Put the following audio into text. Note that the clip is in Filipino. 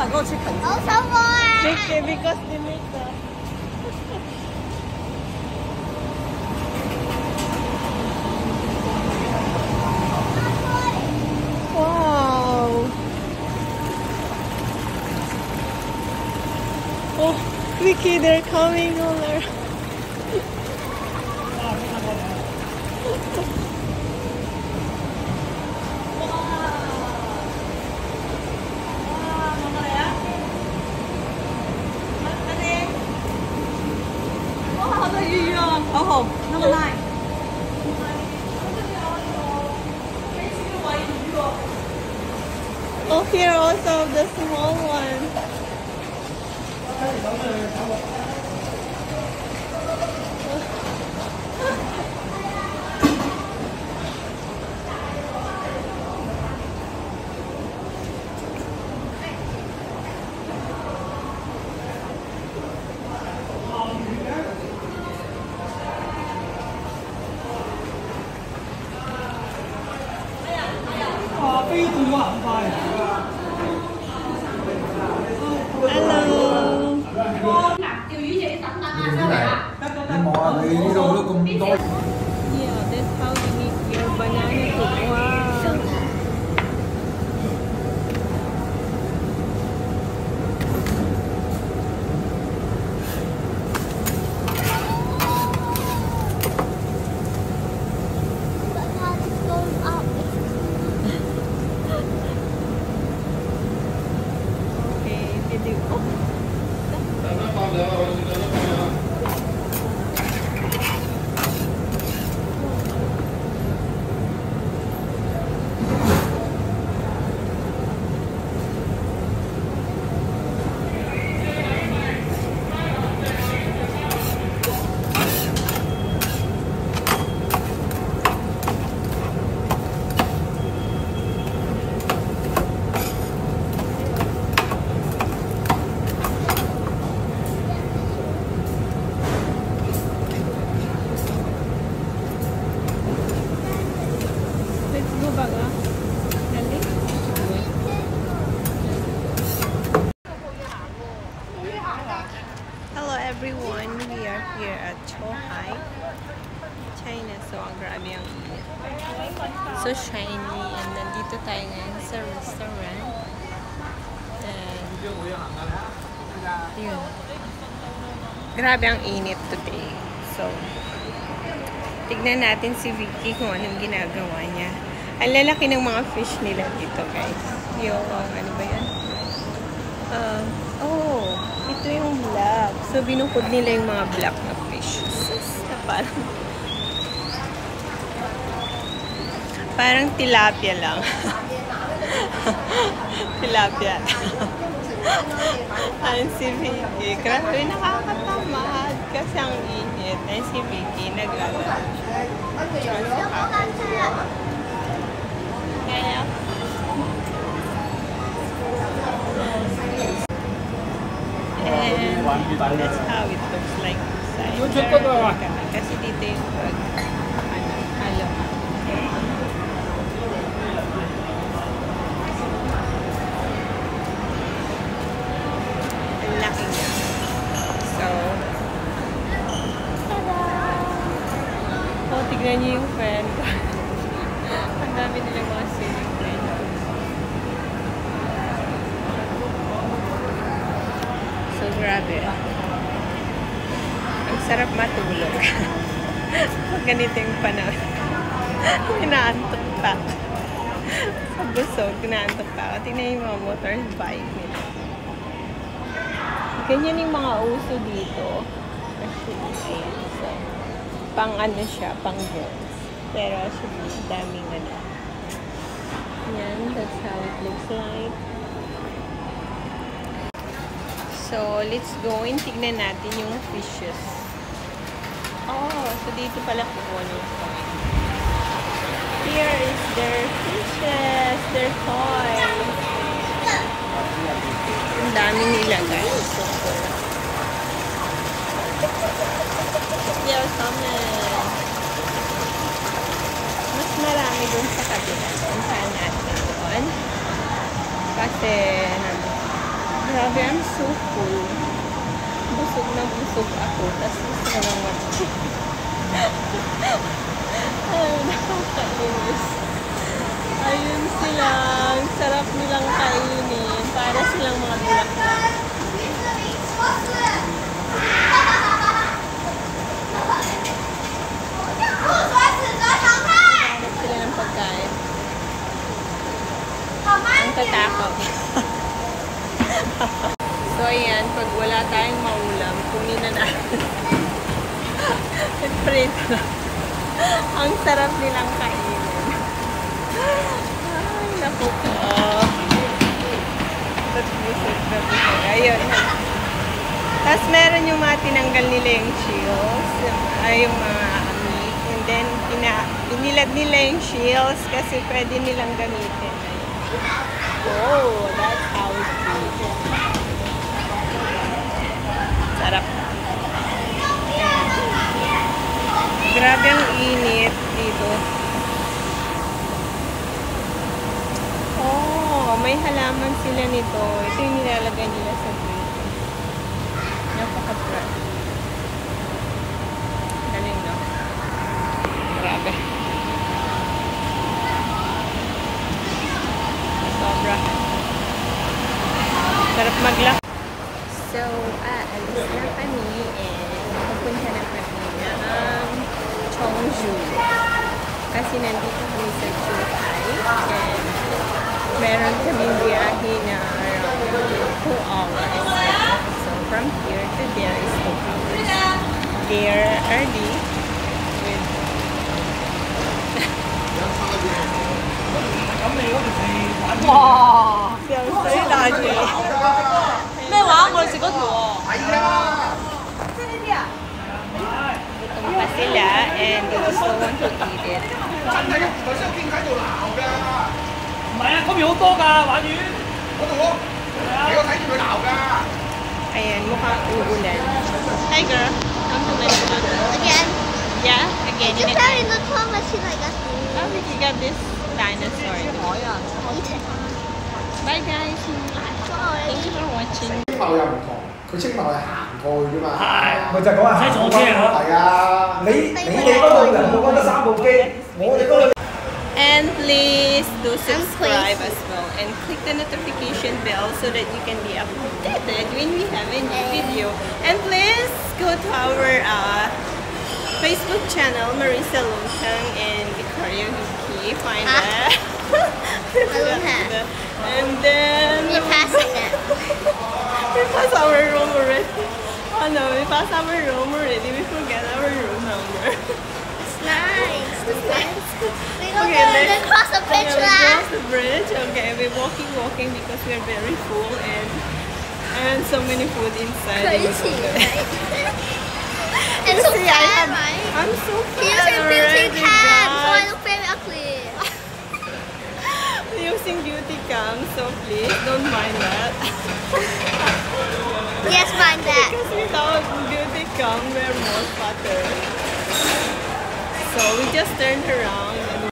嗰個 chicken。好想我啊 because they make the wow. Oh, Vicky, they're coming over. Oh, here also the small one. Hello. Yeah, that's how you make your banana cake. Wow. But now it's going up. Okay, did you? Oh. Let's go back. Dali. Hello everyone, we are here at Zhuhai, China. So ang grabe ang init. So shiny, and nandito tayo ngayon sa restaurant. And yun. Grabe ang init today. So tignan natin si Vicky kung anong ginagawa niya. Ang lalaki ng mga fish nila dito, guys. Yung, ano ba yan? Oh, ito yung black. So, binukod nila yung mga black na fish. Parang tilapia lang. Tilapia. Ang si Vicky. Grabe, nakakatamad. Kasi ang init. Ang si Vicky, naglalaro. Kaya, and that's how it looks like inside. Kasi dito yung halo. Ang laki niya. So, oh, tignan niyo yung fan. Ang dami nilang mga ceiling fan. So, grabe. Ang sarap matulog. Pag ganito yung panahon. Inaantok pa. Sa busog, inaantok pa ako. Tingnan yung mga motorbike nila. Ganyan yung mga uso dito. Actually, ayan. So, pang ano siya, pang girls. Pero actually, daming ano. Yan, that's how it looks like. So, let's go and tignan natin yung fishes. Oh, so dito pala kukuha ng story. Here is their fishes, their toys. Ang dami nila, guys. There are some mas marami dun sa kabila. Puntahan natin doon. Kasi Grabe, I'm so full. Busog na busog ako. Tapos gusto ko lang ay, nakakainis. Ayun sila. Ang sarap nilang kainin. Para silang mga bulaklak. Hanap sila ng pagkain. Ang tatakot. So, ayan. Pag wala tayong maulam, kunin na natin. Print na. Ang sarap nilang kainin. Ay, naku po. Ayun. Tapos meron yung mga tinanggal nila yung shields. Ay, yung mga meat. And then, inilad nila yung shields kasi pwede nilang gamitin. Oh, that's how it is. Sarap. Grabe ang init dito. Oh, may halaman sila nito. Ito yung nilalagay nila sa plate. Napaka-fresh. Galing, no? Grabe. Sobra. Sarap maglak. So, alis na kami and pupunta na kami ng Cheongju. Kasi nandito kami sa Zhuhai and meron kaming biyahe na around 2 hours. So, from here to there is 2 hours. There early with 哇！上水大姐。咩話？我哋食嗰條喎。 Gutom pa sila and they also want to eat it. 真係一台先有傾偈度鬧㗎，唔係啊，嗰邊好多㗎，玩魚。嗰度你我睇住佢鬧㗎。 Ayan, mukhang uulan. Hi girl, come to my spot. Again. Yeah, again. Did you tell in the claw machine I got to Oh, we got this dinosaur. eat it? Bye guys. Thank you for watching. 青茂又唔同，佢青茂係行過去啫嘛。係咪就係講下唔使坐車啊係啊，你哋嗰度人冇講得3部機，我哋嗰度。 And please do subscribe as well and click the notification bell so that you can be updated when we have a new video. And please go to our Facebook channel, Marisa Longtang and Vicario Yuki. Find that. Longtang. And then You're passing it. we pass our room already. Oh no, we pass our room already. We forget our room number. It's nice. It's nice. We go Okay, there and let's- cross the bridge we now. cross the bridge. Okay, we're walking because we are very full and so many food inside. Crazy, right? It's so See, I bad, have- right? I'm so He fat using beauty already, cam, so I guys. look very ugly. We're using beauty cam, so please don't mind that. Yes, mind that. Because without beauty cam, we're more fatter. So we just turned around